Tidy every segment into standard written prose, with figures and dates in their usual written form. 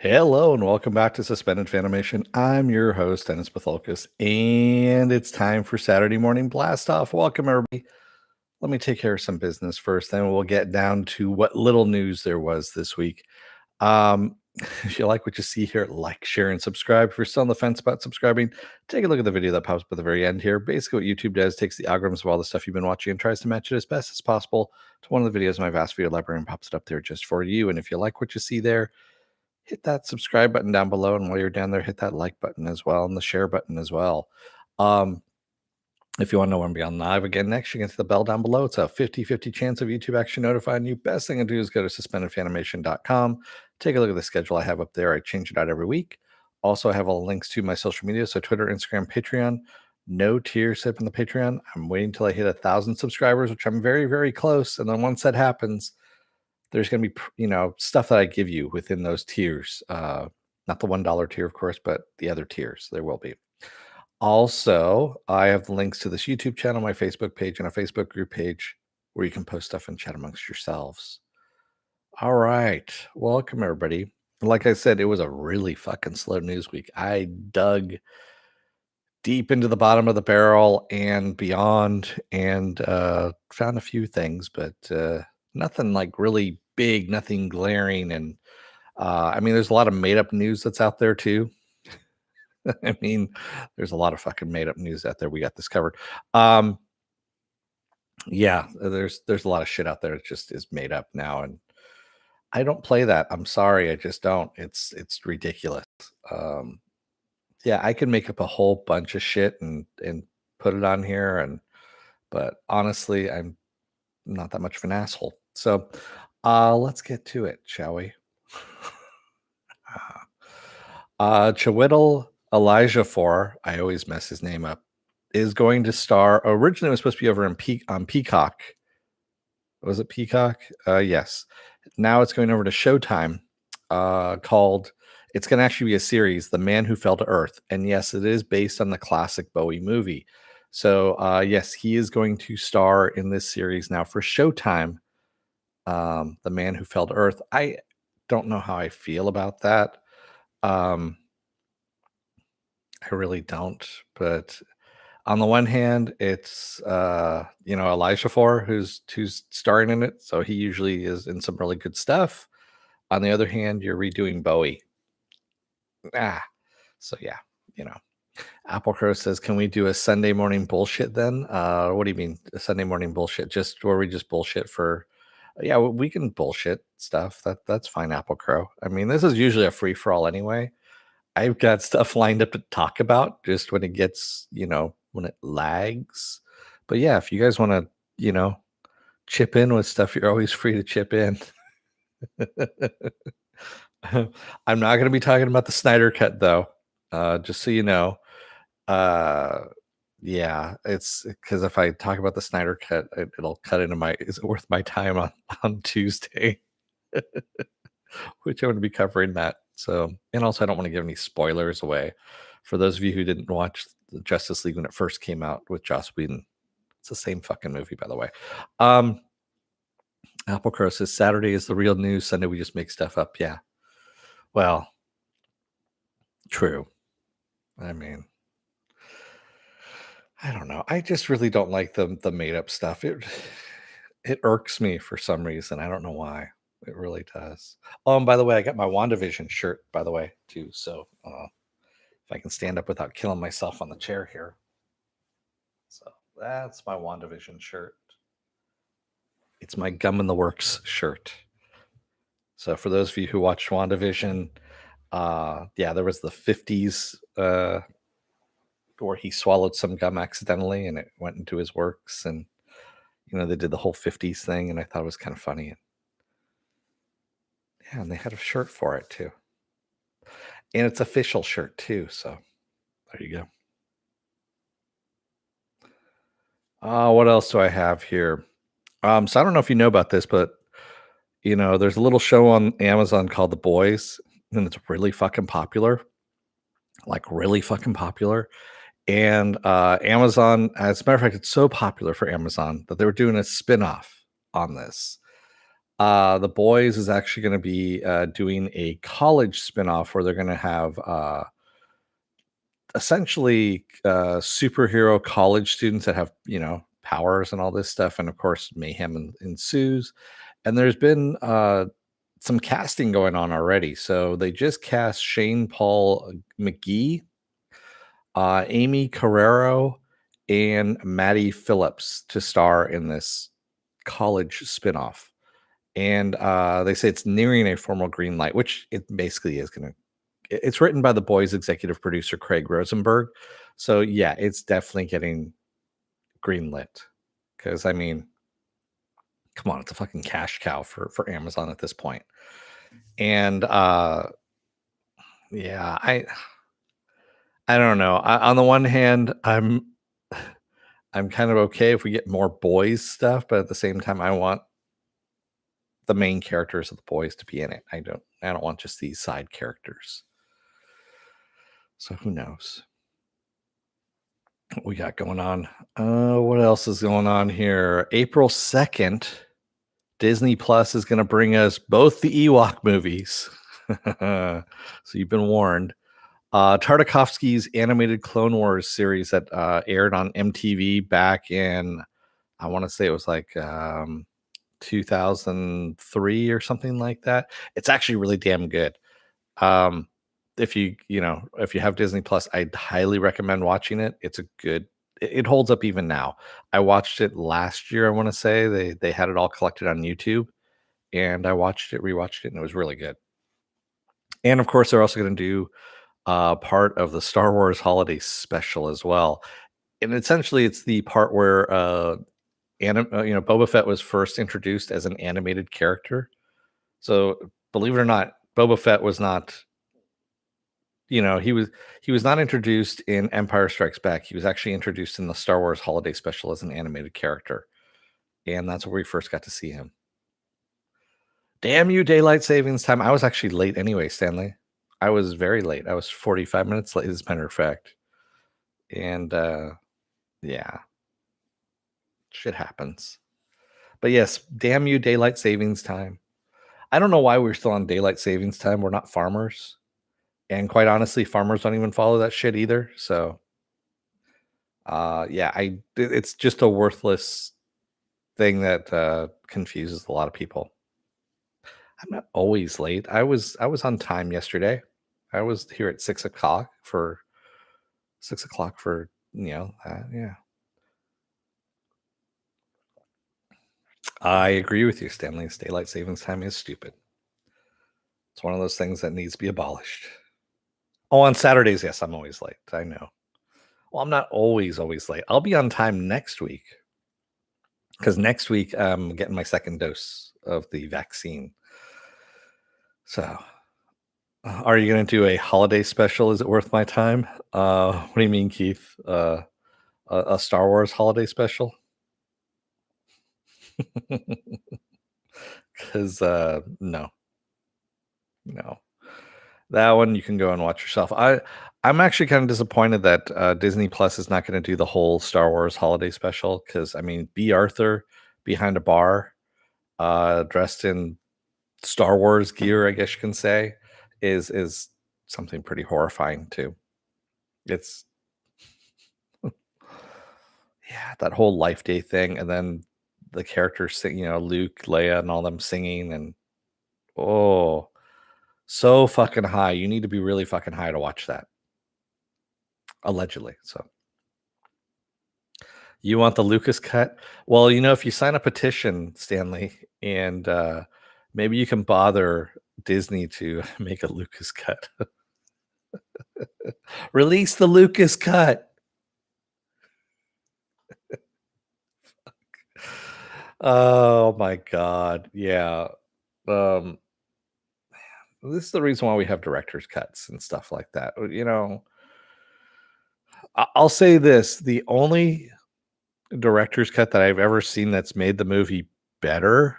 Hello and welcome back to Suspended Fanimation. I'm your host, Dennis Bithoulkas, and it's time for Saturday Morning Blast Off. Welcome, everybody. Let me take care of some business first, then we'll get down to what little news there was this week. If you like what you see here, like, share, and subscribe. If you're still on the fence about subscribing, take a look at the video that pops up at the very end here. Basically, what YouTube does takes the algorithms of all the stuff you've been watching and tries to match it as best as possible to one of the videos in my vast video library and pops it up there just for you. And if you like what you see there, hit that subscribe button down below. And while you're down there, hit that like button as well and the share button as well. If you want to know when I'm beyond live again next, you can hit the bell down below. It's a 50-50 chance of YouTube actually notifying you. Best thing to do is go to suspendedfanimation.com. Take a look at the schedule I have up there. I change it out every week. Also, I have all the links to my social media, so Twitter, Instagram, Patreon. No tier sip in the Patreon. I'm waiting until I hit 1,000 subscribers, which I'm very, very close. And then once that happens, there's going to be, stuff that I give you within those tiers. Not the $1 tier, of course, but the other tiers. There will be. Also, I have the links to this YouTube channel, my Facebook page, and a Facebook group page where you can post stuff and chat amongst yourselves. All right. Welcome, everybody. Like I said, it was a really fucking slow news week. I dug deep into the bottom of the barrel and beyond and found a few things, but nothing like really big, nothing glaring. And I mean, there's a lot of made up news that's out there too. I mean, there's a lot of fucking made up news out there. We got this covered. Yeah, there's a lot of shit out there that just is made up now, and I don't play that. I'm sorry, I just don't. It's ridiculous. Yeah, I can make up a whole bunch of shit and put it on here, but honestly, I'm not that much of an asshole. So, let's get to it, shall we? Chiwetel Ejiofor, I always mess his name up, is going to star. Originally, it was supposed to be over on Peacock. Was it Peacock? Yes. Now it's going over to Showtime. Called. It's going to actually be a series, "The Man Who Fell to Earth," and yes, it is based on the classic Bowie movie. So yes, he is going to star in this series now for Showtime. "The Man Who Fell to Earth." I don't know how I feel about that. I really don't. But on the one hand, it's Elijah who's starring in it, so he usually is in some really good stuff. On the other hand, you're redoing Bowie. So yeah, you know. Apple Crow says, "Can we do a Sunday morning bullshit then?" What do you mean, a Sunday morning bullshit? Just where we just bullshit for? Yeah, we can bullshit stuff. That's fine, Apple Crow. I mean, this is usually a free for all anyway. I've got stuff lined up to talk about just when it gets, when it lags. But yeah, if you guys want to, chip in with stuff, you're always free to chip in. I'm not going to be talking about the Snyder Cut, though, just so you know. Yeah, it's because if I talk about the Snyder Cut, it'll cut into my "Is it worth my time" on Tuesday, which I'm going to be covering that. So, and also I don't want to give any spoilers away. For those of you who didn't watch the Justice League when it first came out with Joss Whedon, it's the same fucking movie, by the way. Apple Crow says, "Saturday is the real news. Sunday we just make stuff up." Yeah. Well, true. I mean, I don't know. I just really don't like the made up stuff. It irks me for some reason. I don't know why. It really does. Oh, and by the way, I got my WandaVision shirt, by the way, too. So if I can stand up without killing myself on the chair here. So that's my WandaVision shirt. It's my Gum in the Works shirt. So for those of you who watched WandaVision, yeah, there was the 50s where he swallowed some gum accidentally and it went into his works, and they did the whole 50s thing, and I thought it was kind of funny. Yeah, and they had a shirt for it too. And it's official shirt too, so there you go. What else do I have here? So I don't know if you know about this, but there's a little show on Amazon called The Boys, and it's really fucking popular. Like really fucking popular. And Amazon, as a matter of fact, it's so popular for Amazon that they were doing a spin-off on this. The Boys is actually going to be doing a college spinoff where they're going to have essentially superhero college students that have powers and all this stuff, and of course mayhem ensues. And there's been some casting going on already. So they just cast Shane Paul McGee, Amy Carrero, and Maddie Phillips to star in this college spinoff. And they say it's nearing a formal green light, which it basically is going to. It's written by The Boys executive producer Craig Rosenberg, so yeah, it's definitely getting greenlit. Because I mean, come on, it's a fucking cash cow for Amazon at this point. And yeah, I don't know. On the one hand, I'm kind of okay if we get more boys stuff, but at the same time, I want the main characters of The Boys to be in it. I don't want just these side characters. So who knows what we got going on? What else is going on here? April 2nd, Disney Plus is going to bring us both the Ewok movies. So you've been warned. Tartakovsky's animated Clone Wars series that aired on MTV back in, I want to say it was like 2003 or something like that. It's actually really damn good. If you have Disney Plus, I'd highly recommend watching it. It's a good. It holds up even now. I watched it last year. I want to say they had it all collected on YouTube, and I rewatched it, and it was really good. And of course, they're also going to do part of the Star Wars Holiday Special as well. And essentially, it's the part where Boba Fett was first introduced as an animated character. So believe it or not, Boba Fett was not. He was not introduced in Empire Strikes Back. He was actually introduced in the Star Wars Holiday Special as an animated character, and that's where we first got to see him. Damn you, daylight savings time! I was actually late anyway, Stanley. I was very late. I was 45 minutes late, as a matter of fact. And yeah, shit happens. But yes, damn you, daylight savings time. I don't know why we're still on daylight savings time. We're not farmers. And quite honestly, farmers don't even follow that shit either. So yeah, it's just a worthless thing that confuses a lot of people. I'm not always late. I was on time yesterday. I was here at 6 o'clock for yeah. I agree with you, Stanley. Daylight savings time is stupid. It's one of those things that needs to be abolished. Oh, on Saturdays, yes, I'm always late. I know. Well, I'm not always late. I'll be on time next week because next week I'm getting my second dose of the vaccine. So, are you going to do a holiday special? Is it worth my time? What do you mean, Keith? A Star Wars holiday special? Because no, that one you can go and watch yourself. I'm actually kind of disappointed that Disney Plus is not going to do the whole Star Wars holiday special because I mean, B. Arthur behind a bar, dressed in Star Wars gear, I guess you can say, is something pretty horrifying too. It's yeah, that whole Life Day thing, and then the characters sing, Luke, Leia, and all them singing, and oh, so fucking high. You need to be really fucking high to watch that. Allegedly. So you want the Lucas cut? Well, if you sign a petition, Stanley, and maybe you can bother Disney to make a Lucas cut. Release the Lucas cut. Oh my god. Yeah. Um this is the reason why we have director's cuts and stuff like that. I'll say this, the only director's cut that I've ever seen that's made the movie better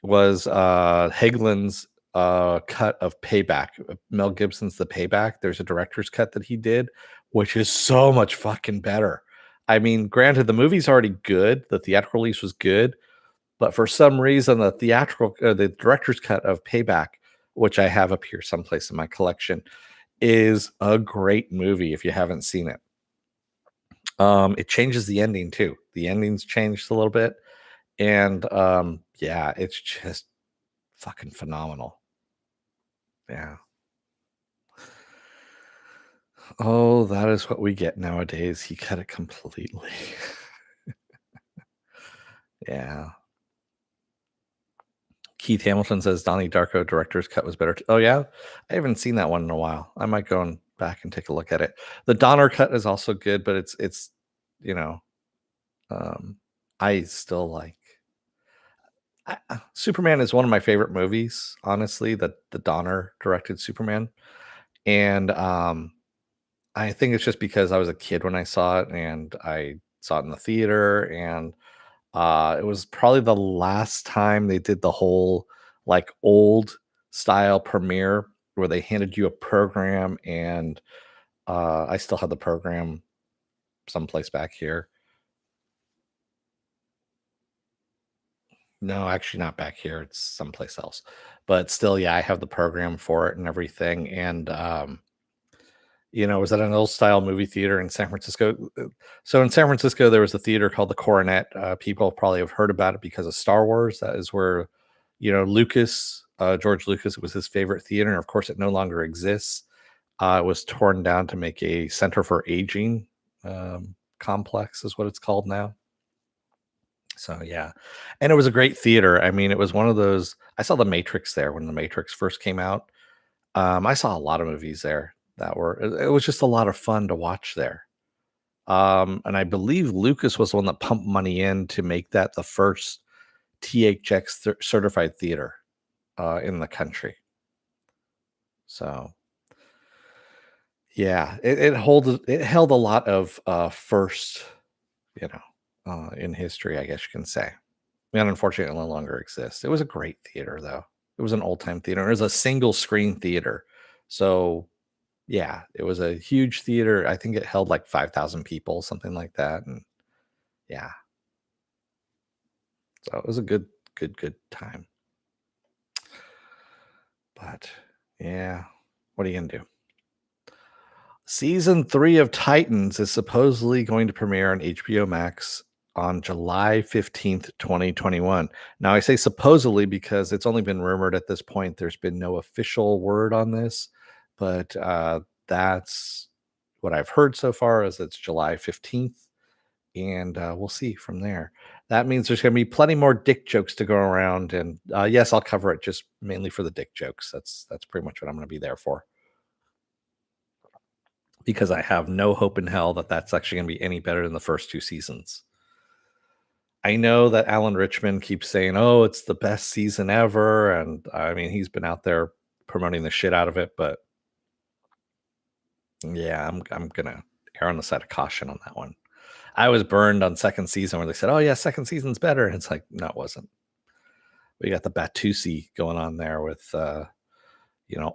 was Hagelin's cut of Payback. Mel Gibson's The Payback. There's a director's cut that he did, which is so much fucking better. I mean, granted, the movie's already good. The theatrical release was good, But for some reason, the director's cut of Payback, which I have up here someplace in my collection, is a great movie if you haven't seen it. It changes the ending too. The ending's changed a little bit, and yeah, it's just fucking phenomenal. Yeah. Oh, that is what we get nowadays. He cut it completely. Yeah. Keith Hamilton says Donnie Darko director's cut was better. Oh yeah, I haven't seen that one in a while. I might go back and take a look at it. The Donner cut is also good, but it's you know, um, I still like Superman is one of my favorite movies. Honestly, the Donner directed Superman, and I think it's just because I was a kid when I saw it, and I saw it in the theater, and it was probably the last time they did the whole like old style premiere where they handed you a program, and I still have the program someplace back here. No, actually not back here. It's someplace else. But still, yeah, I have the program for it and everything. And it was at an old style movie theater in San Francisco. So in San Francisco, there was a theater called the Coronet. People probably have heard about it because of Star Wars. That is where, George Lucas, it was his favorite theater. And of course, it no longer exists. It was torn down to make a Center for Aging complex, is what it's called now. So yeah, and it was a great theater. I mean, it was one of those. I saw The Matrix there when The Matrix first came out. I saw a lot of movies there that were. It was just a lot of fun to watch there. And I believe Lucas was the one that pumped money in to make that the first THX certified theater in the country. So yeah, it held a lot of first, in history, I guess you can say. And unfortunately, it no longer exists. It was a great theater, though. It was an old time theater. It was a single screen theater. So, yeah, it was a huge theater. I think it held like 5,000 people, something like that. And yeah, so it was a good time. But yeah, what are you going to do? Season 3 of Titans is supposedly going to premiere on HBO Max on July 15th, 2021. Now, I say supposedly because it's only been rumored at this point. There's been no official word on this, but that's what I've heard so far is it's July 15th, and we'll see from there. That means there's going to be plenty more dick jokes to go around, and yes, I'll cover it just mainly for the dick jokes. That's pretty much what I'm going to be there for, because I have no hope in hell that that's actually going to be any better than the first 2 seasons. I know that Alan Richmond keeps saying, "Oh, it's the best season ever," and I mean, he's been out there promoting the shit out of it, but yeah, I'm gonna err on the side of caution on that one. I was burned on second season where they said, "Oh yeah, second season's better," and it's like, no, it wasn't. We got the Batusi going on there with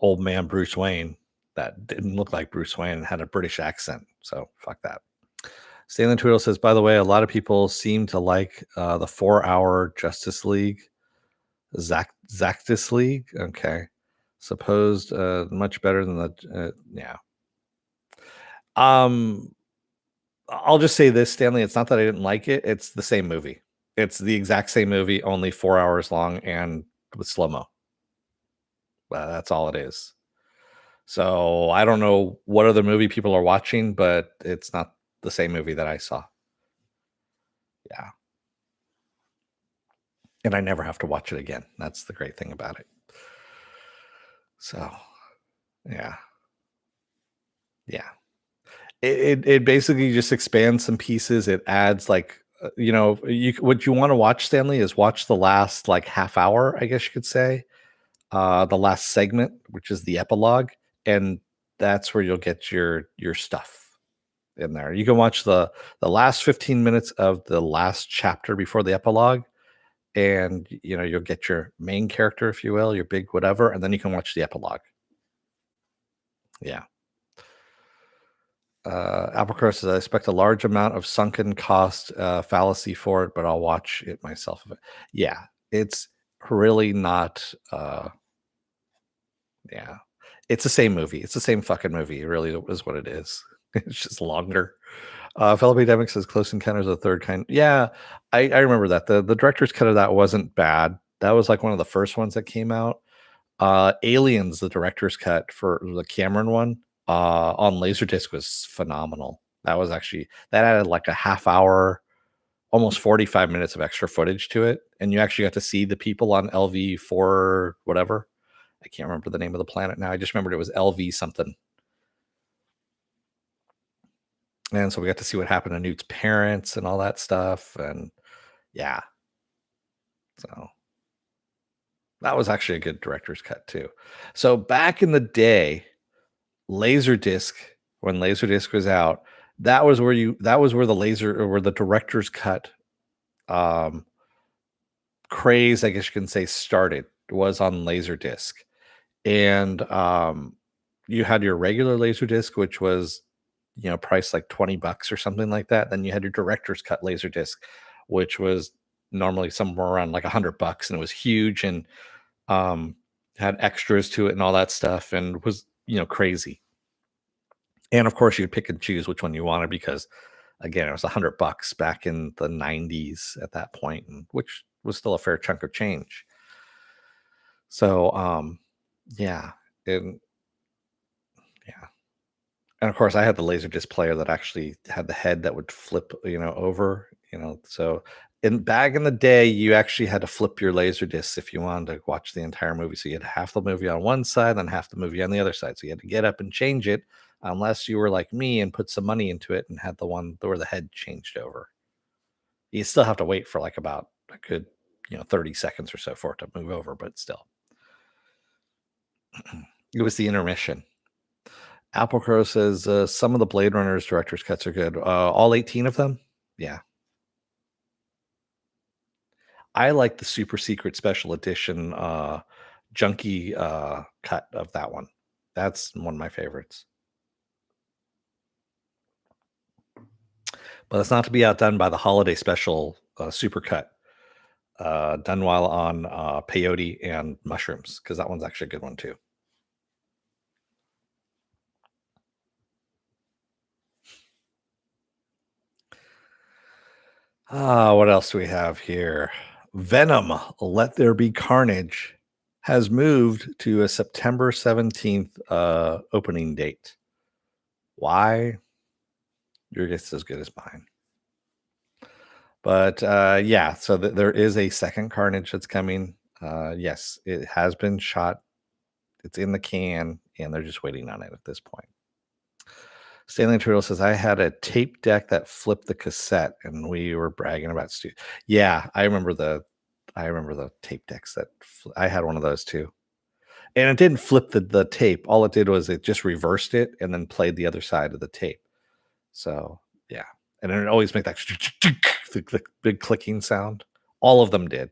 old man Bruce Wayne that didn't look like Bruce Wayne and had a British accent. So fuck that. Stanley Tweedle says, by the way, a lot of people seem to like the 4-hour Justice League, Zactus League. Okay. Supposed much better than yeah. Um, I'll just say this, Stanley. It's not that I didn't like it. It's the same movie. It's the exact same movie, only 4 hours long and with slow mo. That's all it is. So I don't know what other movie people are watching, but it's not the same movie that I saw. Yeah. And I never have to watch it again. That's the great thing about it. So, yeah. Yeah. It basically just expands some pieces. It adds like what you want to watch, Stanley, is watch the last like half hour, I guess you could say. The last segment, which is the epilogue, and that's where you'll get your stuff in there. You can watch the last 15 minutes of the last chapter before the epilogue, and you'll get your main character, if you will, your big whatever, and then you can watch the epilogue. Yeah. Applecross says, I expect a large amount of sunken cost fallacy for it, but I'll watch it myself. Yeah, it's really not. Yeah, it's the same movie. It's the same fucking movie. It really is what it is. It's just longer. Fellow Pandemic says Close Encounters of the Third Kind. Yeah, I remember that. The director's cut of that wasn't bad. That was like one of the first ones that came out. Aliens, the director's cut for the Cameron one, on Laserdisc was phenomenal. That was actually that added like a half hour, almost 45 minutes of extra footage to it, and you actually got to see the people on LV4 whatever. I can't remember the name of the planet now. I just remembered it was LV something. And so we got to see what happened to Newt's parents and all that stuff. And yeah. So that was actually a good director's cut too. So back in the day, Laserdisc, when Laserdisc was out, that was where the director's cut craze, I guess you can say, started, was on Laserdisc. And you had your regular Laserdisc, which was priced like $20 or something like that. Then you had your director's cut Laserdisc, which was normally somewhere around like $100, and it was huge and had extras to it and all that stuff, and was crazy. And of course, you'd pick and choose which one you wanted because, again, it was $100 back in the '90s at that point, and which was still a fair chunk of change. So, yeah, and yeah, and of course, I had the Laserdisc player that actually had the head that would flip, over, So, back in the day, you actually had to flip your Laserdiscs if you wanted to watch the entire movie. So you had half the movie on one side, then half the movie on the other side. So you had to get up and change it, unless you were like me and put some money into it and had the one where the head changed over. You still have to wait for like about a good, 30 seconds or so for it to move over, but still. It was the intermission. Apple Crow says some of the Blade Runner's director's cuts are good. All 18 of them? Yeah. I like the super secret special edition junkie cut of that one. That's one of my favorites. But it's not to be outdone by the holiday special super cut done while on peyote and mushrooms, because that one's actually a good one too. What else do we have here? Venom, Let There Be Carnage, has moved to a September 17th opening date. Why? Your guess is as good as mine. But yeah, so there is a second Carnage that's coming. Yes, it has been shot. It's in the can, and they're just waiting on it at this point. Stanley Turtle says, I had a tape deck that flipped the cassette, and we were bragging about Yeah, I remember the tape decks that I had one of those too. And it didn't flip the tape. All it did was it just reversed it and then played the other side of the tape. So yeah. And it always make that the big clicking sound. All of them did.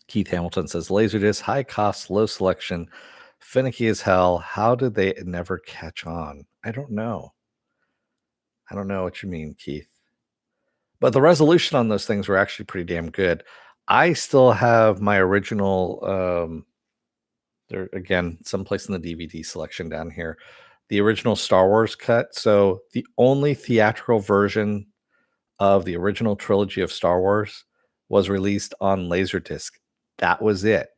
Keith Hamilton says, Laserdisc, high cost, low selection, finicky as hell. How did they never catch on? I don't know. I don't know what you mean, Keith. But the resolution on those things were actually pretty damn good. I still have my original, there again, someplace in the DVD selection down here, the original Star Wars cut. So the only theatrical version of the original trilogy of Star Wars was released on Laserdisc. That was it.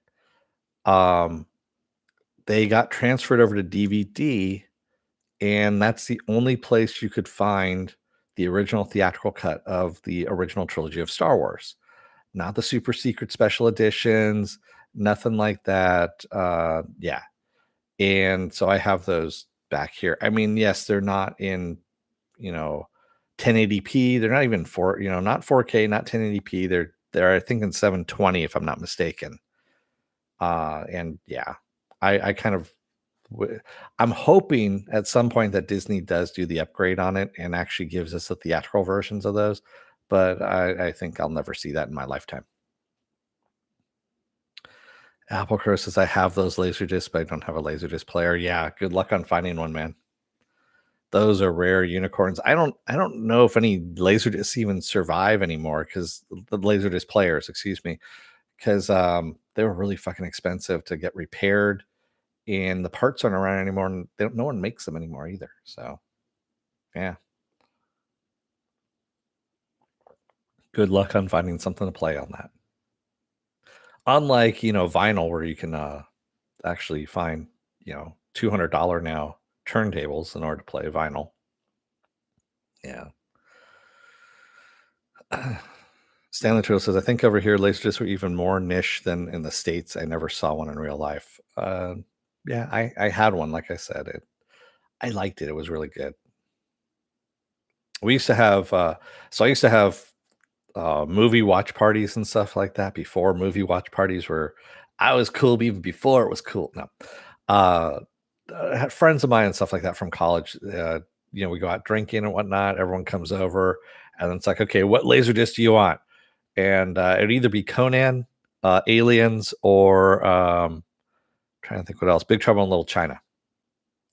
They got transferred over to DVD, and that's the only place you could find the original theatrical cut of the original trilogy of Star Wars. Not the super secret special editions, nothing like that. Yeah. And so I have those back here. I mean, yes, they're not in, 1080p. They're not even not 4K, not 1080p. They're I think in 720 if I'm not mistaken. And yeah, I kind of I'm hoping at some point that Disney does do the upgrade on it and actually gives us the theatrical versions of those, but I think I'll never see that in my lifetime. Applecrow says, I have those Laserdiscs, but I don't have a Laserdisc player. Yeah, good luck on finding one, man. Those are rare unicorns. I don't know if any Laserdiscs even survive anymore, because the Laserdisc players, excuse me, because they were really fucking expensive to get repaired, and the parts aren't around anymore, and no one makes them anymore either. So, yeah. Good luck on finding something to play on that. Unlike, vinyl, where you can actually find, $200 now turntables in order to play vinyl. Yeah. Stanley Turtle says, I think over here Laserdiscs were even more niche than in the States. I never saw one in real life. Yeah, I had one, like I said. I liked it. It was really good. We used to have I used to have movie watch parties and stuff like that before movie watch parties were I was cool even before it was cool. No. Uh I had friends of mine and stuff like that from college. We go out drinking and whatnot. Everyone comes over, and it's like, okay, what laser disc do you want? And it'd either be Conan, Aliens, or trying to think what else. Big Trouble in Little China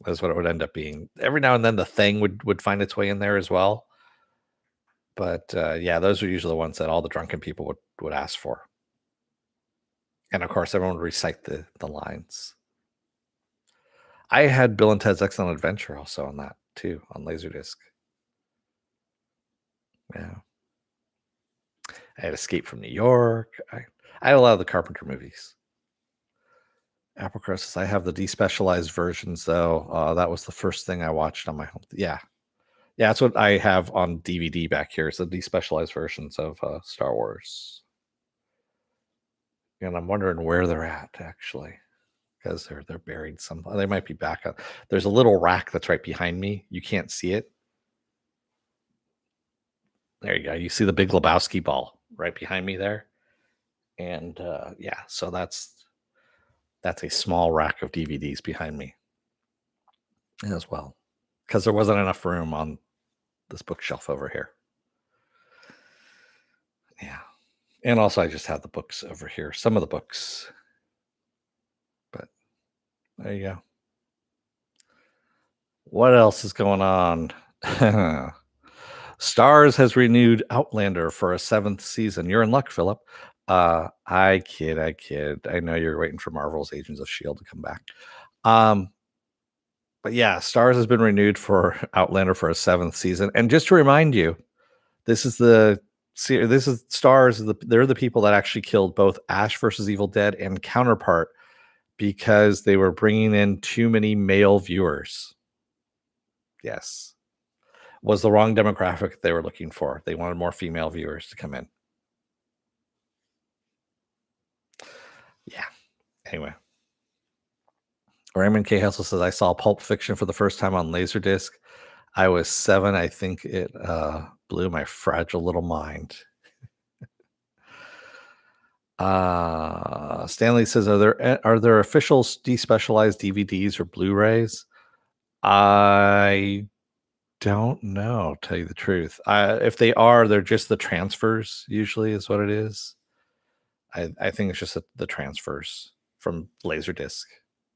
is what it would end up being. Every now and then, the Thing would find its way in there as well. But yeah, those are usually the ones that all the drunken people would ask for. And of course, everyone would recite the lines. I had Bill and Ted's Excellent Adventure also on that too, on Laserdisc. Yeah. I had Escape from New York. I had a lot of the Carpenter movies. Applecrow says, I have the despecialized versions though. That was the first thing I watched on my home. Yeah. Yeah, that's what I have on DVD back here. Is the despecialized versions of Star Wars. And I'm wondering where they're at actually, because they're buried some. They might be back up. There's a little rack that's right behind me. You can't see it. There you go. You see the Big Lebowski ball right behind me there, and yeah, so that's a small rack of DVDs behind me as well, because there wasn't enough room on this bookshelf over here. Yeah, and also I just have the books over here. Some of the books, but there you go. What else is going on? Stars has renewed Outlander for a 7th season. You're in luck, Philip. I kid. I know you're waiting for Marvel's Agents of S.H.I.E.L.D. to come back. But yeah, Stars has been renewed for Outlander for a 7th season. And just to remind you, this is Stars. They're the people that actually killed both Ash versus Evil Dead and Counterpart because they were bringing in too many male viewers. Yes. Was the wrong demographic they were looking for. They wanted more female viewers to come in. Yeah. Anyway. Raymond K. Hessel says, I saw Pulp Fiction for the first time on Laserdisc. I was 7. I think it blew my fragile little mind. Stanley says, are there official despecialized DVDs or Blu-rays? I don't know, tell you the truth. If they are, they're just the transfers, usually is what it is. I think it's just the transfers from Laserdisc.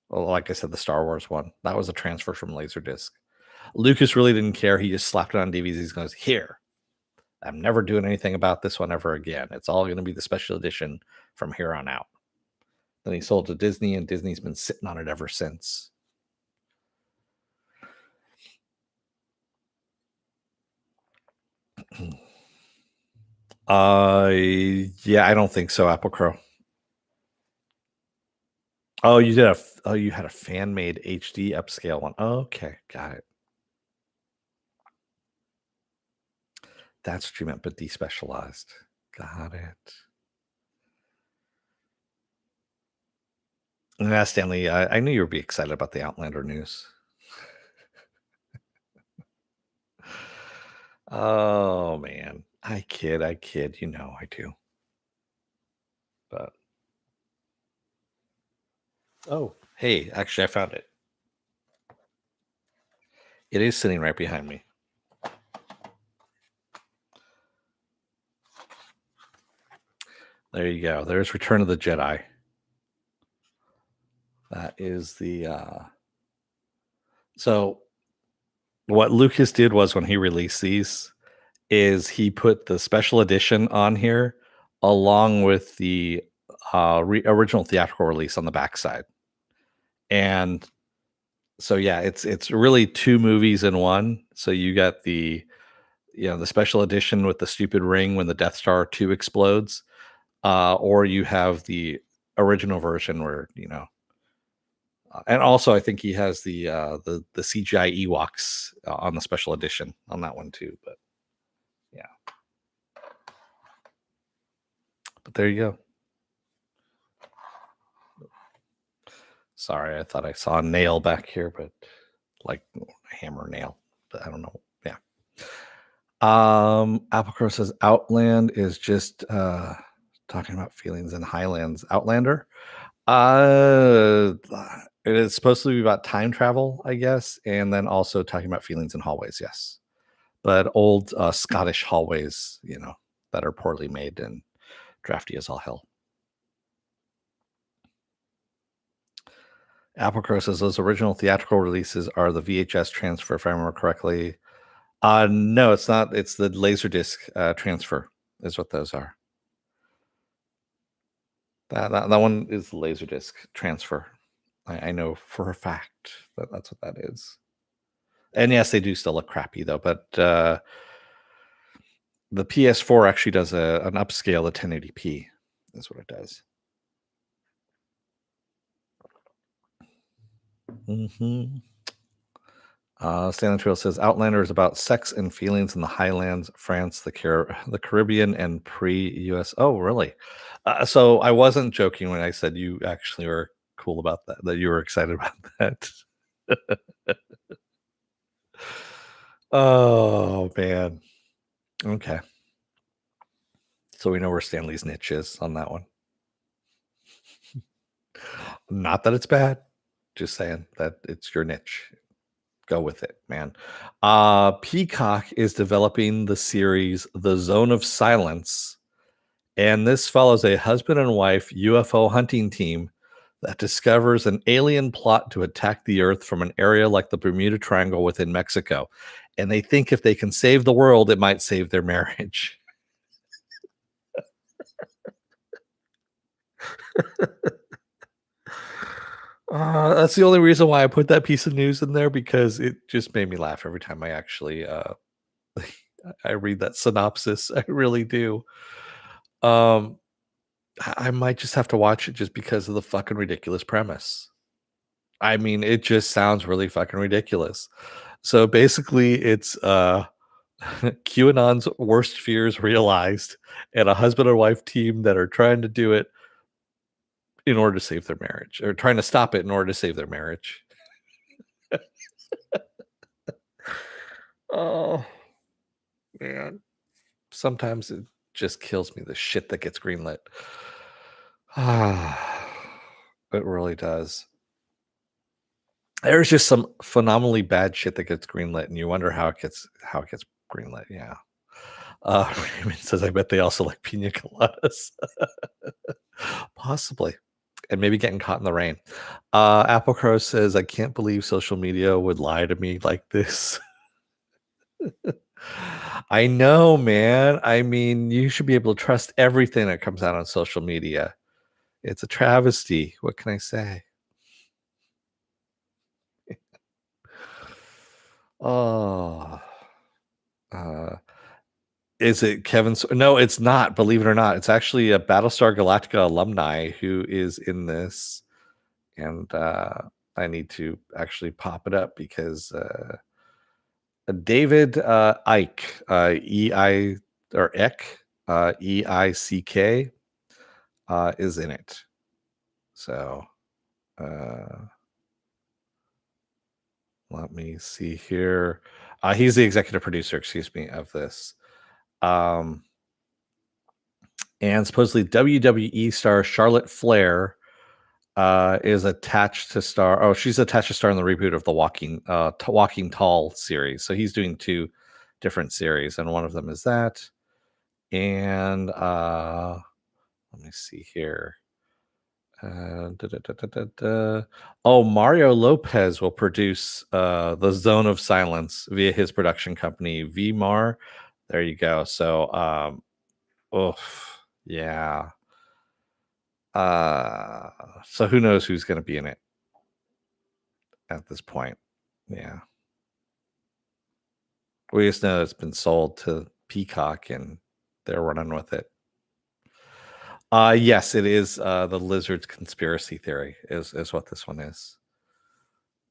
Well, like I said, the Star Wars one, that was a transfer from Laserdisc. Lucas really didn't care. He just slapped it on DVDs. He goes, here, I'm never doing anything about this one ever again. It's all going to be the special edition from here on out. Then he sold to Disney, and Disney's been sitting on it ever since. Yeah, I don't think so, Applecrow. Oh, you had a fan made HD upscale one. Okay, got it. That's what you meant, but despecialized. Got it. Yeah, Stanley, I knew you would be excited about the Outlander news. Oh man, I kid. You know I do. But oh, hey, actually, I found it. It is sitting right behind me. There you go. There's Return of the Jedi. That is the so what Lucas did was when he released these is he put the special edition on here along with the original theatrical release on the backside. And so yeah, it's really two movies in one. So you got the the special edition with the stupid ring when the Death Star 2 explodes, or you have the original version where and also I think he has the CGI Ewoks on the special edition on that one too. But yeah, but there you go. Sorry, I thought I saw a nail back here, but like a hammer nail, but I don't know. Yeah. Applecrow says Outland is just talking about feelings in Highlands. Outlander. Uh it is supposed to be about time travel, I guess, and then also talking about feelings in hallways, yes. But old Scottish hallways, that are poorly made and drafty as all hell. Applecrow says those original theatrical releases are the VHS transfer, if I remember correctly. No, it's not. It's the Laserdisc transfer, is what those are. That one is the Laserdisc transfer. I know for a fact that that's what that is. And yes, they do still look crappy though. But the PS4 actually does an upscale of 1080p. Is what it does. Mm-hmm. Stanley Trail says Outlander is about sex and feelings in the Highlands, France, the Caribbean, and pre-US. Oh, really? So I wasn't joking when I said you actually were cool about that. That you were excited about that. Oh man. Okay. So we know where Stanley's niche is on that one. Not that it's bad. Just saying that it's your niche. Go with it, man. Peacock is developing the series The Zone of Silence, and this follows a husband and wife UFO hunting team that discovers an alien plot to attack the Earth from an area like the Bermuda Triangle within Mexico. And they think if they can save the world, it might save their marriage. That's the only reason why I put that piece of news in there, because it just made me laugh every time I actually I read that synopsis. I really do. Um, I might just have to watch it just because of the fucking ridiculous premise. I mean, it just sounds really fucking ridiculous. So basically, it's QAnon's worst fears realized, and a husband and wife team that are trying to do it in order to save their marriage, or trying to stop it in order to save their marriage. Oh man, sometimes it just kills me, the shit that gets greenlit. Ah, it really does. There's just some phenomenally bad shit that gets greenlit, and you wonder how it gets greenlit. Yeah. Raymond says, I bet they also like pina coladas. Possibly. And maybe getting caught in the rain. Apple Crow says, I can't believe social media would lie to me like this. I know, man. I mean, you should be able to trust everything that comes out on social media. It's a travesty. What can I say? Oh. Uh, is it Kevin? No, it's not. Believe it or not, it's actually a Battlestar Galactica alumni who is in this, and I need to actually pop it up because David Icke, E-I or Eck, E-I-C-K, is in it. So let me see here. He's the executive producer, excuse me, of this. And supposedly WWE star Charlotte Flair is attached to star. Oh, she's attached to star in the reboot of the Walking Tall series. So he's doing two different series, and one of them is that. And let me see here. Oh, Mario Lopez will produce The Zone of Silence via his production company, VMAR. There you go. So, yeah. So who knows who's going to be in it at this point? Yeah. We just know it's been sold to Peacock and they're running with it. Yes, it is the lizard's conspiracy theory is what this one is.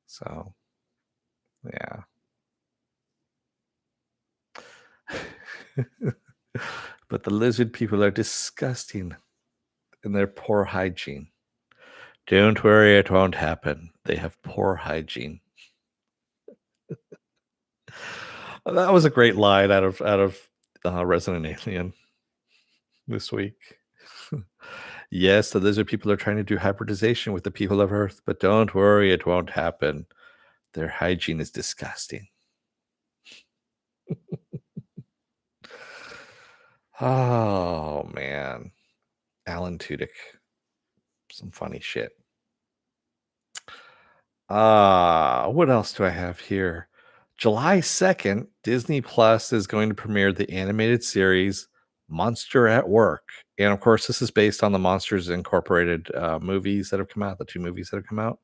So, yeah. But the lizard people are disgusting in their poor hygiene. Don't worry, it won't happen. They have poor hygiene. That was a great line out of Resident Alien this week. Yes, the lizard people are trying to do hybridization with the people of Earth, but don't worry, it won't happen. Their hygiene is disgusting. Oh man, Alan Tudyk, some funny shit. What else do I have here? July 2nd, Disney Plus is going to premiere the animated series Monster at Work. And of course, this is based on the Monsters Incorporated movies that have come out, the two movies that have come out.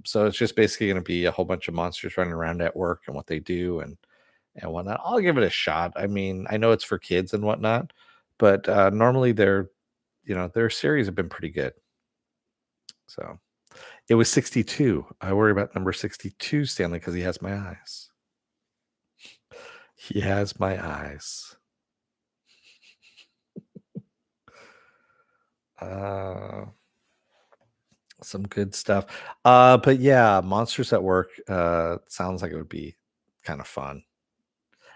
So it's just basically going to be a whole bunch of monsters running around at work and what they do and whatnot. I'll give it a shot. I mean, I know it's for kids and whatnot, but normally their series have been pretty good. So it was 62. I worry about number 62, Stanley, because he has my eyes. He has my eyes. Some good stuff. But yeah, Monsters at Work sounds like it would be kind of fun.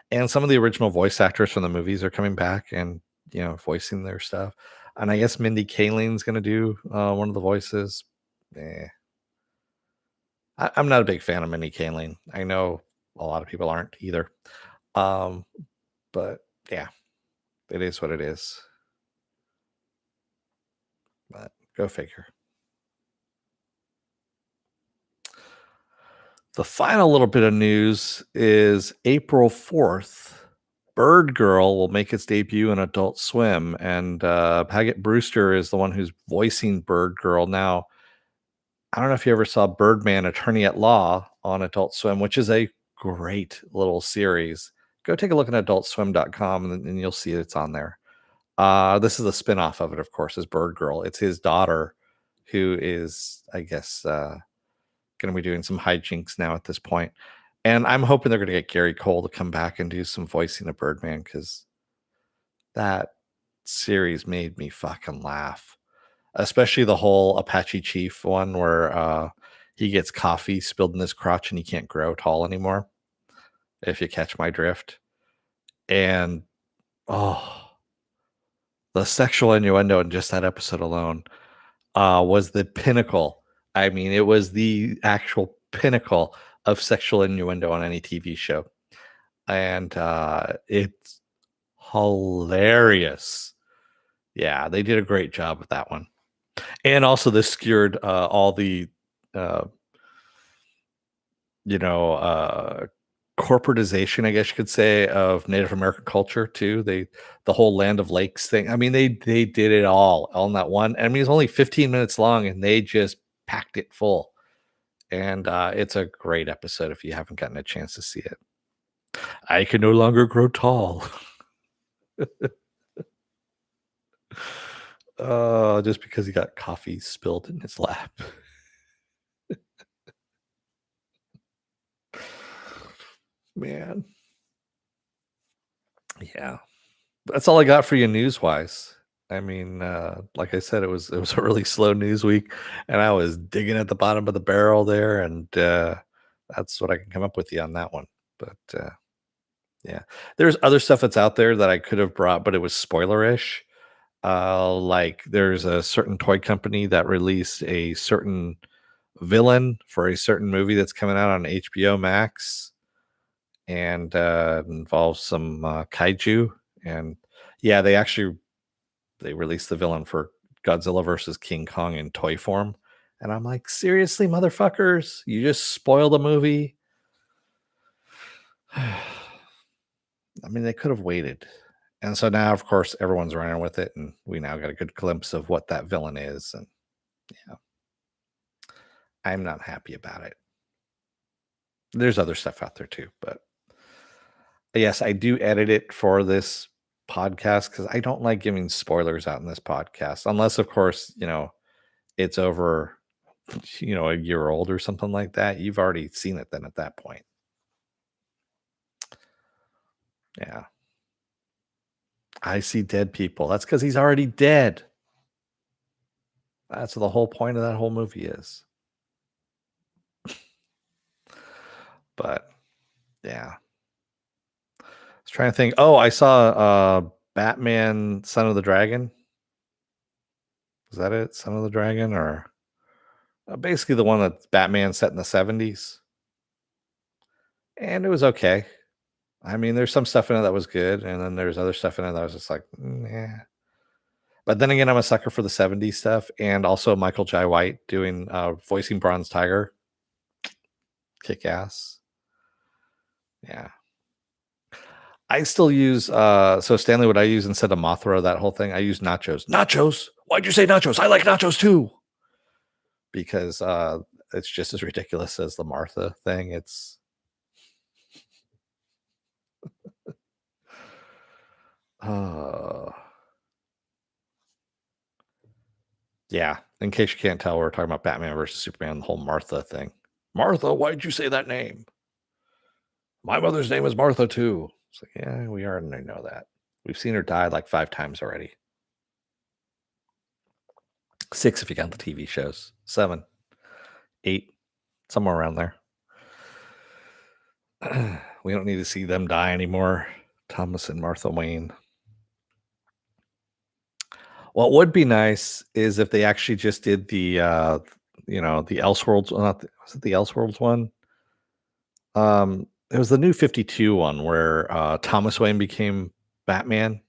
And some of the original voice actors from the movies are coming back and voicing their stuff. And I guess Mindy Kaling's going to do one of the voices. I'm not a big fan of Mindy Kaling. I know a lot of people aren't either. But yeah, it is what it is. But go figure. The final little bit of news is April 4th. Bird Girl will make its debut in Adult Swim, and Paget Brewster is the one who's voicing Bird Girl. Now, I don't know if you ever saw Birdman, Attorney at Law on Adult Swim, which is a great little series. Go take a look at adultswim.com and you'll see it's on there. This is a spin-off of it, of course, is Bird Girl. It's his daughter who is, I guess, going to be doing some hijinks now at this point. And I'm hoping they're going to get Gary Cole to come back and do some voicing of Birdman because that series made me fucking laugh. Especially the whole Apache Chief one where he gets coffee spilled in his crotch and he can't grow tall anymore, if you catch my drift. And the sexual innuendo in just that episode alone was the pinnacle. I mean, it was the actual pinnacle of sexual innuendo on any TV show. And it's hilarious. Yeah, they did a great job with that one. And also this skewered all the corporatization, I guess you could say, of Native American culture too. The whole Land of Lakes thing. I mean, they did it all on that one. I mean, it's only 15 minutes long, and they just packed it full. And it's a great episode if you haven't gotten a chance to see it. I can no longer grow tall. Just because he got coffee spilled in his lap. Man. Yeah. That's all I got for you news-wise. I mean, like I said, it was a really slow news week, and I was digging at the bottom of the barrel there, and that's what I can come up with you on that one. But yeah, there's other stuff that's out there that I could have brought, but it was spoilerish. Like there's a certain toy company that released a certain villain for a certain movie that's coming out on HBO Max, and involves some kaiju. And yeah, they released the villain for Godzilla versus King Kong in toy form. And I'm like, seriously, motherfuckers, you just spoiled a movie. I mean, they could have waited. And so now, of course, everyone's running with it, and we now got a good glimpse of what that villain is. And yeah, I'm not happy about it. There's other stuff out there too, but yes, I do edit it for this podcast because I don't like giving spoilers out in this podcast, unless, of course, it's over, a year old or something like that. You've already seen it then at that point. Yeah. I see dead people. That's because he's already dead. That's what the whole point of that whole movie is. But yeah. I was trying to think. Oh, I saw Batman Son of the Dragon. Is that it? Son of the Dragon? Or basically the one that Batman set in the 70s. And it was okay. I mean, there's some stuff in it that was good, and then there's other stuff in it that was just like, yeah. But then again, I'm a sucker for the 70s stuff, and also Michael Jai White doing voicing Bronze Tiger. Kick ass. Yeah. I still use so Stanley, what I use instead of Mothra, that whole thing, I use nachos. Nachos? Why'd you say nachos? I like nachos too. Because it's just as ridiculous as the Martha thing. It's yeah. In case you can't tell, we're talking about Batman versus Superman, the whole Martha thing. Martha, why'd you say that name? My mother's name is Martha too. It's like, yeah, we already know that. We've seen her die like 5 times already. 6 if you count the TV shows. 7, 8, somewhere around there. We don't need to see them die anymore. Thomas and Martha Wayne. What would be nice is if they actually just did the the Elseworlds, was it the Elseworlds one? It was the New 52 one where Thomas Wayne became Batman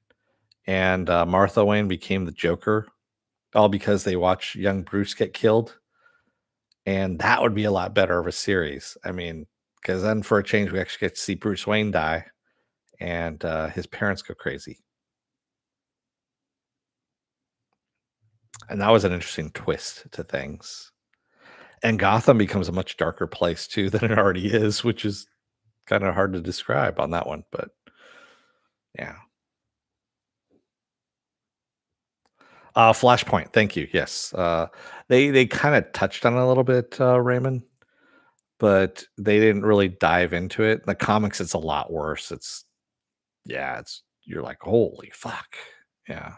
and Martha Wayne became the Joker, all because they watched young Bruce get killed. And that would be a lot better of a series. I mean, because then for a change, we actually get to see Bruce Wayne die and his parents go crazy. And that was an interesting twist to things. And Gotham becomes a much darker place too than it already is, which is kind of hard to describe on that one. But yeah. Flashpoint, thank you. Yes. They kind of touched on it a little bit, Raymond, but they didn't really dive into it. In the comics, it's a lot worse. It's you're like, holy fuck. Yeah.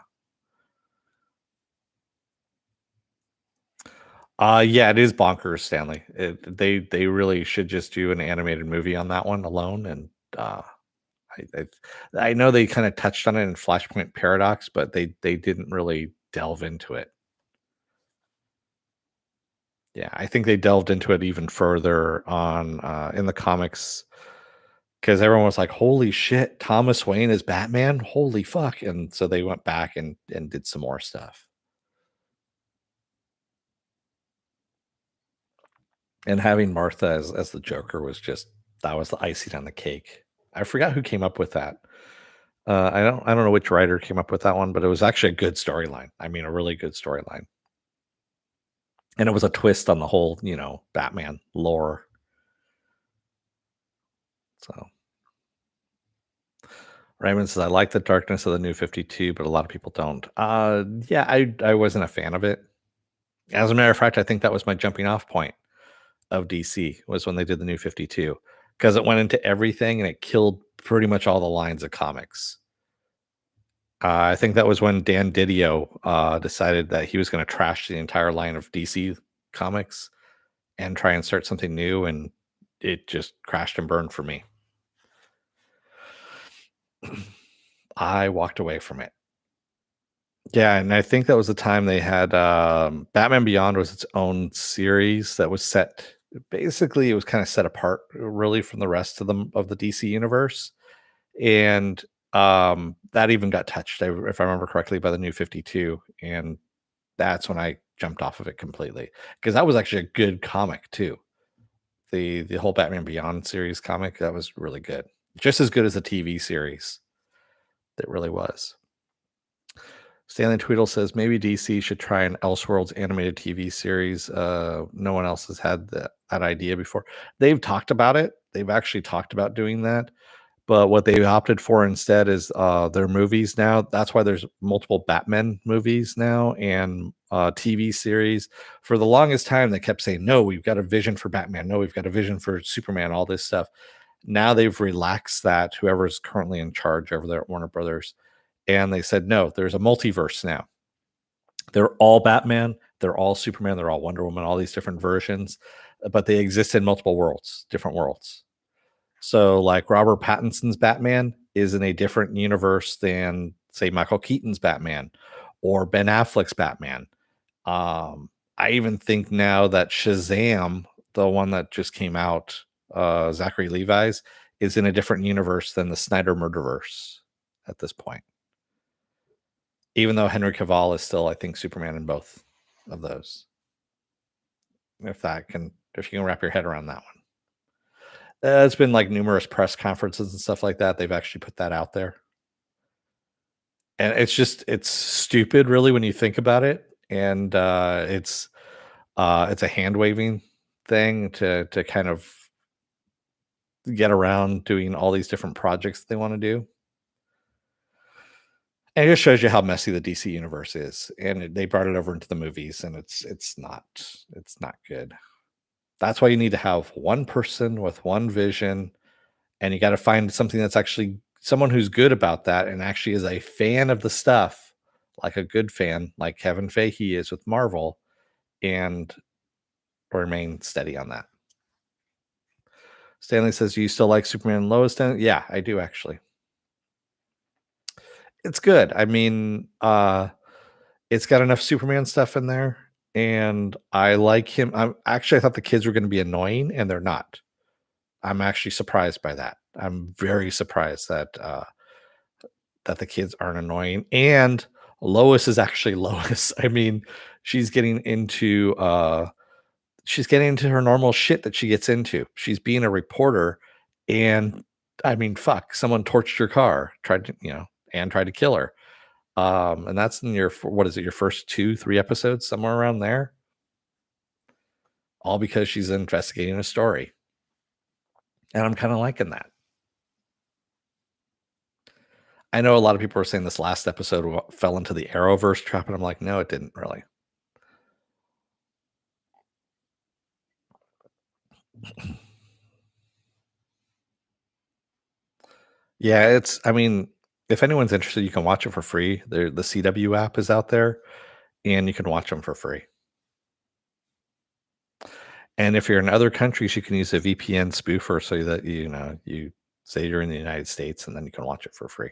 Yeah, it is bonkers, Stanley. They really should just do an animated movie on that one alone. And I know they kind of touched on it in Flashpoint Paradox, but they didn't really delve into it. Yeah, I think they delved into it even further on in the comics because everyone was like, "Holy shit, Thomas Wayne is Batman! Holy fuck!" And so they went back and did some more stuff. And having Martha as the Joker was just that was the icing on the cake. I forgot who came up with that. I don't know which writer came up with that one, but it was actually a good storyline. I mean, a really good storyline. And it was a twist on the whole, Batman lore. So Raymond says, I like the darkness of the New 52, but a lot of people don't. Yeah, I wasn't a fan of it. As a matter of fact, I think that was my jumping off point of DC was when they did the New 52 because it went into everything and it killed pretty much all the lines of comics. I think that was when Dan Didio decided that he was going to trash the entire line of DC comics and try and start something new, and it just crashed and burned for me. I walked away from it. Yeah, and I think that was the time they had Batman Beyond was its own series that was set. Basically, it was kind of set apart, really, from the rest of the DC universe, and that even got touched, if I remember correctly, by the New 52, and That's when I jumped off of it completely, because that was actually a good comic too. The whole Batman Beyond series comic, that was really good. Just as good as the TV series. It really was. Stanley Tweedle says maybe DC should try an Elseworlds animated TV series. No one else has had that idea before. They've talked about it. They've actually talked about doing that. But what they opted for instead is their movies now. That's why there's multiple Batman movies now and TV series. For the longest time, they kept saying, no, we've got a vision for Batman. No, we've got a vision for Superman, all this stuff. Now they've relaxed that, whoever's currently in charge over there at Warner Brothers. And they said, no, there's a multiverse now. They're all Batman, they're all Superman, they're all Wonder Woman, all these different versions, but they exist in multiple worlds, different worlds. So, like Robert Pattinson's Batman is in a different universe than, say, Michael Keaton's Batman or Ben Affleck's Batman. I even think now that Shazam, the one that just came out, Zachary Levi's, is in a different universe than the Snyder Murderverse at this point. Even though Henry Cavill is still, I think, Superman in both of those. If you can wrap your head around that one. It's been like numerous press conferences and stuff like that. They've actually put that out there. And it's stupid really when you think about it. And it's a hand waving thing to kind of get around doing all these different projects they want to do. And it just shows you how messy the DC universe is. And they brought it over into the movies, and it's not good. That's why you need to have one person with one vision, and you got to find something that's actually someone who's good about that and actually is a fan of the stuff, like a good fan, like Kevin Feige is with Marvel, and remain steady on that. Stanley says, "Do you still like Superman and Lois?" Yeah, I do actually. It's good. I mean, it's got enough Superman stuff in there, and I like him. I thought the kids were going to be annoying, and they're not. I'm actually surprised by that. I'm very surprised that the kids aren't annoying, and Lois is actually Lois. I mean, she's getting into her normal shit that she gets into. She's being a reporter, and I mean, fuck, someone torched your car, tried to kill her. And that's in what is it, your first 2-3 episodes, somewhere around there? All because she's investigating a story. And I'm kind of liking that. I know a lot of people are saying this last episode fell into the Arrowverse trap, and I'm like, no, it didn't really. Yeah, I mean, if anyone's interested, you can watch it for free. The CW app is out there, and you can watch them for free. And if you're in other countries, you can use a VPN spoofer so that you say you're in the United States, and then you can watch it for free.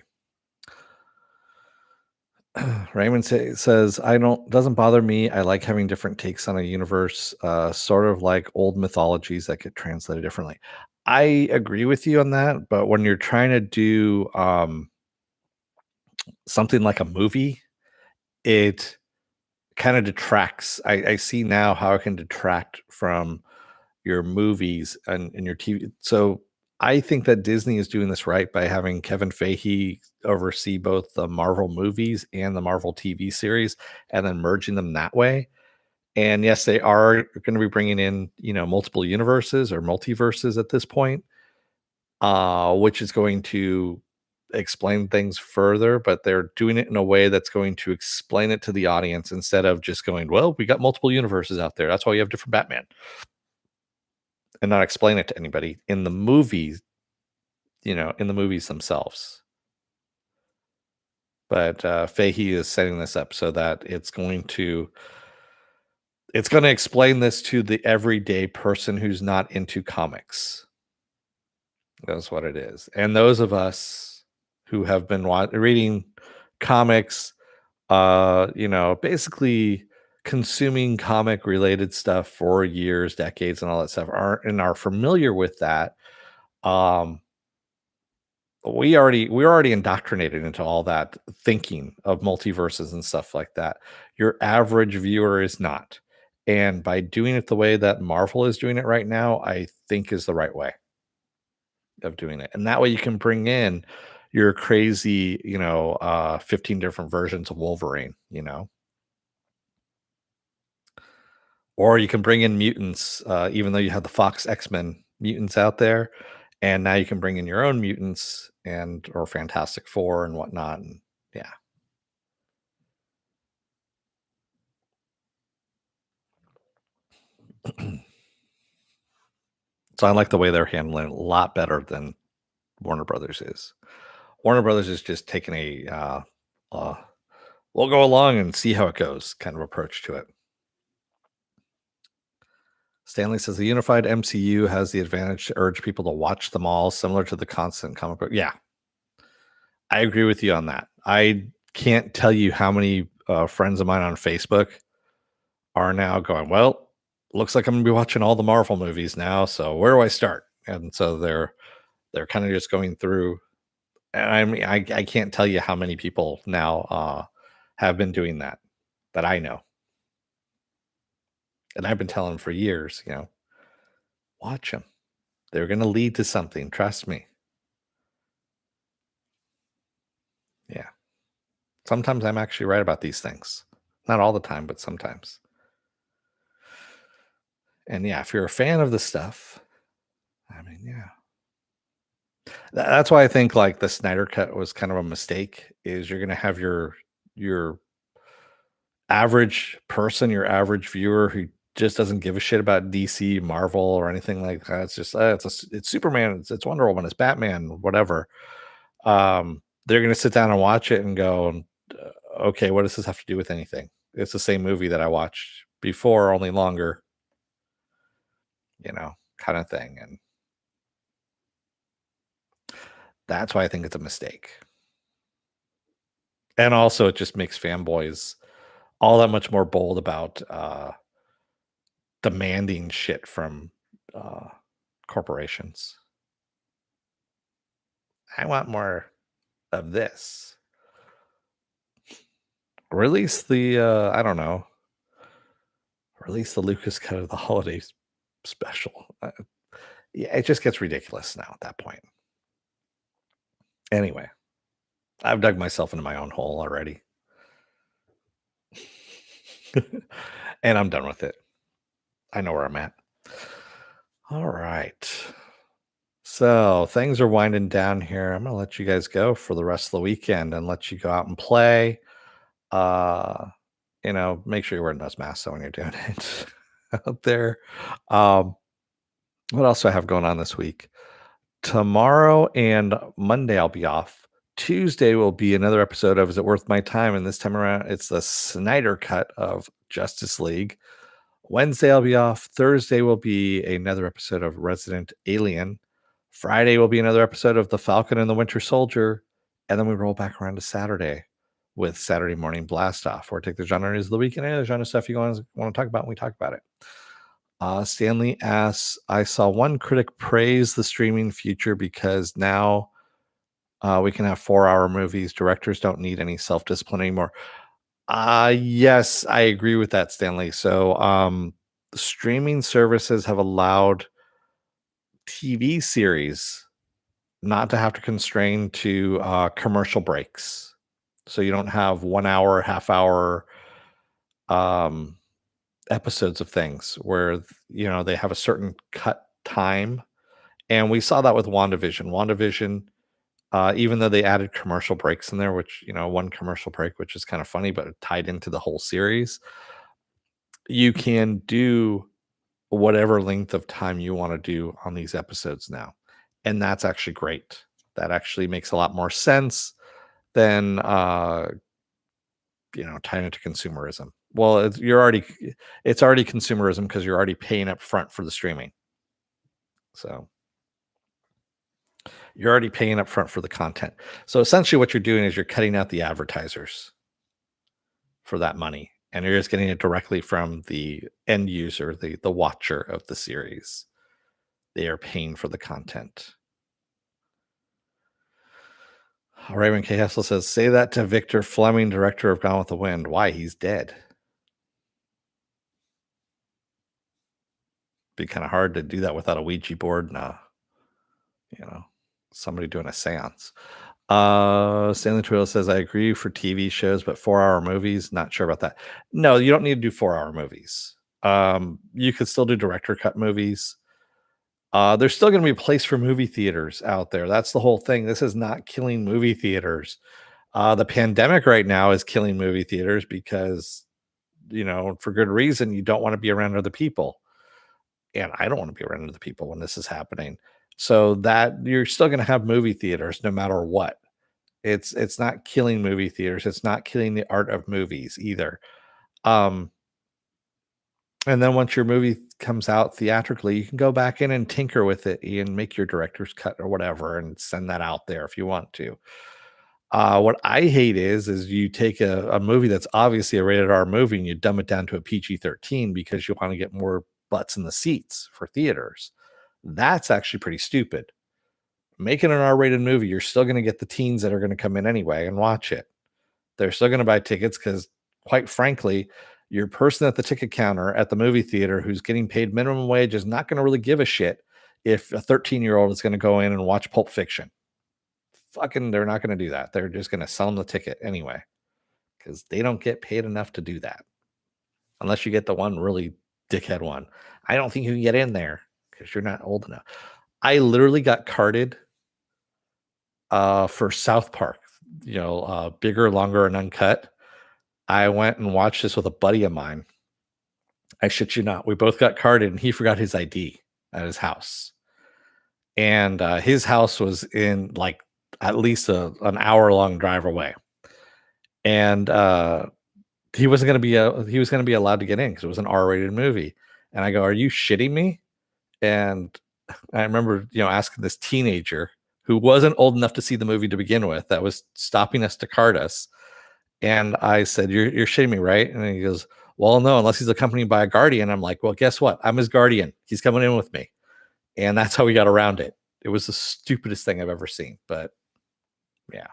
Raymond says, "I doesn't bother me. I like having different takes on a universe, sort of like old mythologies that get translated differently." I agree with you on that, but when you're trying to do something like a movie, it kind of detracts. I see now how it can detract from your movies and your TV. So I think that Disney is doing this right by having Kevin Feige oversee both the Marvel movies and the Marvel TV series, and then merging them that way. And yes, they are going to be bringing in, multiple universes or multiverses at this point, which is going to explain things further, but they're doing it in a way that's going to explain it to the audience instead of just going, well, we got multiple universes out there. That's why you have different Batman, and not explain it to anybody in the movies, in the movies themselves. But Fahey is setting this up so that it's going to explain this to the everyday person who's not into comics. That's what it is. And those of us who have been reading comics, basically consuming comic related stuff for years, decades, and all that stuff are familiar with that. We're already indoctrinated into all that thinking of multiverses and stuff like that. Your average viewer is not. And by doing it the way that Marvel is doing it right now, I think is the right way of doing it. And that way you can bring in your crazy, 15 different versions of Wolverine, or you can bring in mutants, even though you have the Fox X-Men mutants out there. And now you can bring in your own mutants and or Fantastic Four and whatnot. And yeah. So I like the way they're handling it a lot better than Warner Brothers is. Warner Brothers is just taking a uh, we'll go along and see how it goes kind of approach to it. Stanley says the unified MCU has the advantage to urge people to watch them all, similar to the constant comic book. Yeah, I agree with you on that. I can't tell you how many friends of mine on Facebook are now going, well, looks like I'm gonna be watching all the Marvel movies now. So where do I start? And so they're kind of just going through. And I mean, I can't tell you how many people now have been doing that that I know, and I've been telling them for years. Watch them. They're going to lead to something. Trust me. Yeah. Sometimes I'm actually right about these things. Not all the time, but sometimes. And yeah, if you're a fan of the stuff, I mean, yeah. That's why I think like the Snyder cut was kind of a mistake. Is you're going to have your average person, your average viewer who just doesn't give a shit about DC, Marvel, or anything like that. It's just it's Superman, it's Wonder Woman, it's Batman, whatever. They're going to sit down and watch it and go, okay, what does this have to do with anything? It's the same movie that I watched before, only longer, kind of thing. And that's why I think it's a mistake. And also, it just makes fanboys all that much more bold about demanding shit from uh, corporations. I want more of this. Release the I don't know. Release the Lucas cut of the holidays special. Yeah, it just gets ridiculous now at that point. Anyway, I've dug myself into my own hole already. And I'm done with it. I know where I'm at. All right. So things are winding down here. I'm gonna let you guys go for the rest of the weekend and let you go out and play. Uh, make sure you're wearing those masks when you're doing it out there. Um, what else do I have going on this week? Tomorrow and Monday I'll be off. Tuesday will be another episode of Is It Worth My Time? And this time around, it's the Snyder cut of Justice League. Wednesday I'll be off. Thursday will be another episode of Resident Alien. Friday will be another episode of The Falcon and the Winter Soldier. And then we roll back around to Saturday with Saturday Morning Blast Off, where I take the genre news of the week and any other genre stuff you want to talk about, and we talk about it. Stanley asks, I saw one critic praise the streaming future because now we can have 4-hour movies. Directors don't need any self-discipline anymore. Yes, I agree with that, Stanley. So streaming services have allowed TV series not to have to constrain to commercial breaks. So you don't have 1 hour, half hour um, episodes of things where, they have a certain cut time. And we saw that with WandaVision. WandaVision, even though they added commercial breaks in there, which, one commercial break, which is kind of funny, but it tied into the whole series, you can do whatever length of time you want to do on these episodes now. And that's actually great. That actually makes a lot more sense than tying it to consumerism. Well, it's already consumerism because you're already paying up front for the streaming. So you're already paying up front for the content. So essentially what you're doing is you're cutting out the advertisers for that money, and you're just getting it directly from the end user, the watcher of the series. They are paying for the content. Raymond K. Hessel says, say that to Victor Fleming, director of Gone with the Wind. Why? He's dead. Be kind of hard to do that without a Ouija board and you know, somebody doing a seance. Stanley Twill says, I agree for TV shows, but 4-hour movies, not sure about that. No, you don't need to do 4-hour movies. You could still do director cut movies. There's still going to be a place for movie theaters out there. That's the whole thing. This is not killing movie theaters. The pandemic right now is killing movie theaters because, for good reason, you don't want to be around other people. And I don't want to be around other people when this is happening. So that you're still going to have movie theaters no matter what. It's not killing movie theaters. It's not killing the art of movies either. Um, and then once your movie comes out theatrically, you can go back in and tinker with it and make your director's cut or whatever and send that out there if you want to. What I hate is you take a movie that's obviously a rated R movie and you dumb it down to a PG-13 because you want to get more butts in the seats for theaters. That's actually pretty stupid. Making an R-rated movie, you're still going to get the teens that are going to come in anyway and watch it. They're still going to buy tickets because, quite frankly, your person at the ticket counter at the movie theater who's getting paid minimum wage is not going to really give a shit if a 13-year-old is going to go in and watch Pulp Fiction. Fucking, they're not going to do that. They're just going to sell them the ticket anyway because they don't get paid enough to do that. Unless you get the one really dickhead one. I don't think you can get in there because you're not old enough. I literally got carded for South Park, bigger, longer, and uncut. I went and watched this with a buddy of mine. I shit you not. We both got carded, and he forgot his ID at his house. And his house was in like at least an hour-long drive away. And he wasn't going to be he was going to be allowed to get in because it was an R-rated movie. And I go, "Are you shitting me?" And I remember, asking this teenager who wasn't old enough to see the movie to begin with, that was stopping us to card us. And I said, you're shitting me, right? And he goes, well, no, unless he's accompanied by a guardian. I'm like, well, guess what? I'm his guardian. He's coming in with me. And that's how we got around it. It was the stupidest thing I've ever seen. But yeah.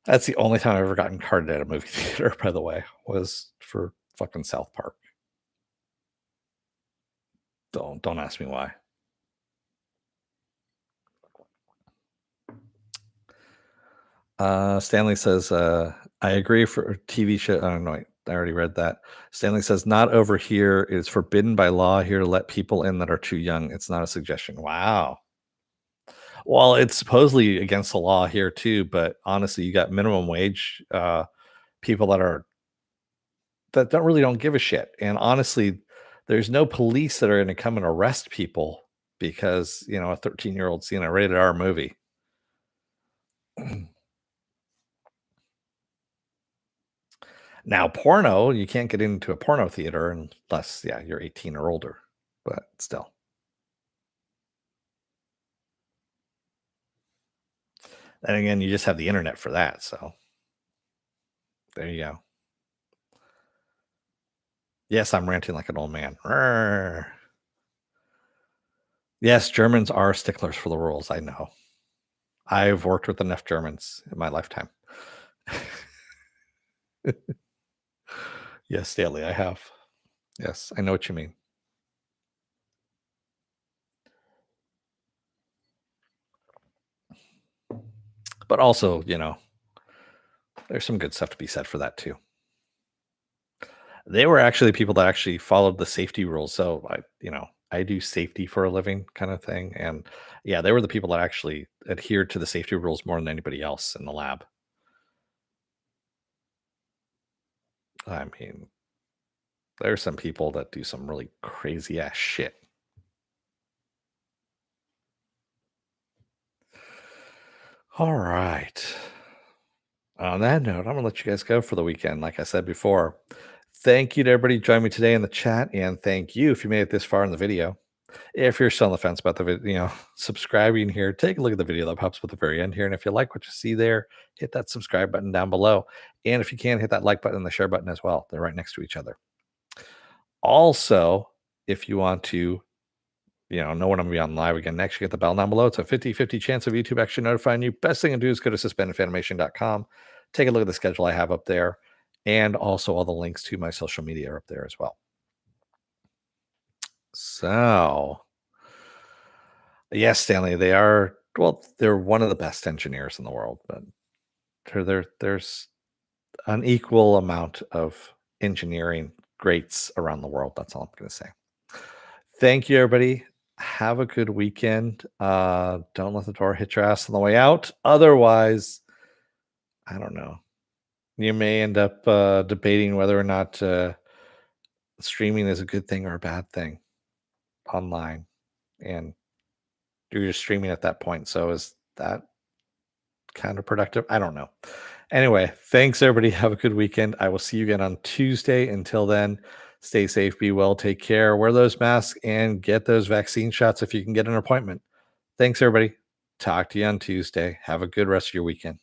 That's the only time I've ever gotten carded at a movie theater, by the way, was for fucking South Park. Don't ask me why. Stanley says, I agree for TV show. Oh, no, I already read that. Stanley says, not over here. It's forbidden by law here to let people in that are too young. It's not a suggestion. Wow. Well, it's supposedly against the law here too, but honestly, you got minimum wage people that don't give a shit. And honestly, there's no police that are going to come and arrest people because, a 13-year-old seeing a rated R movie. Now, porno, you can't get into a porno theater unless, you're 18 or older, but still. And again, you just have the internet for that. So there you go. Yes, I'm ranting like an old man. Rrr. Yes, Germans are sticklers for the rules. I know. I've worked with enough Germans in my lifetime. Yes, Stanley, I have. Yes, I know what you mean. But also, there's some good stuff to be said for that too. They were actually people that actually followed the safety rules. So I do safety for a living kind of thing. And yeah, they were the people that actually adhered to the safety rules more than anybody else in the lab. I mean, there's some people that do some really crazy ass shit. All right. On that note, I'm going to let you guys go for the weekend. Like I said before, thank you to everybody who joined me today in the chat. And thank you if you made it this far in the video. If you're still on the fence about the video, subscribing here, take a look at the video that pops up at the very end here. And if you like what you see there, hit that subscribe button down below. And if you can, hit that like button and the share button as well. They're right next to each other. Also, if you want to, know when I'm going to be on live again next, you get the bell down below. It's a 50-50 chance of YouTube actually notifying you. Best thing to do is go to suspendedfanimation.com. Take a look at the schedule I have up there. And also all the links to my social media are up there as well. So, yes, Stanley, they are, well, they're one of the best engineers in the world, but there's an equal amount of engineering greats around the world. That's all I'm going to say. Thank you, everybody. Have a good weekend. Don't let the door hit your ass on the way out. Otherwise, I don't know. You may end up debating whether or not streaming is a good thing or a bad thing online. And you're just streaming at that point. So is that counterproductive? I don't know. Anyway, thanks, everybody. Have a good weekend. I will see you again on Tuesday. Until then, stay safe, be well, take care, wear those masks, and get those vaccine shots if you can get an appointment. Thanks, everybody. Talk to you on Tuesday. Have a good rest of your weekend.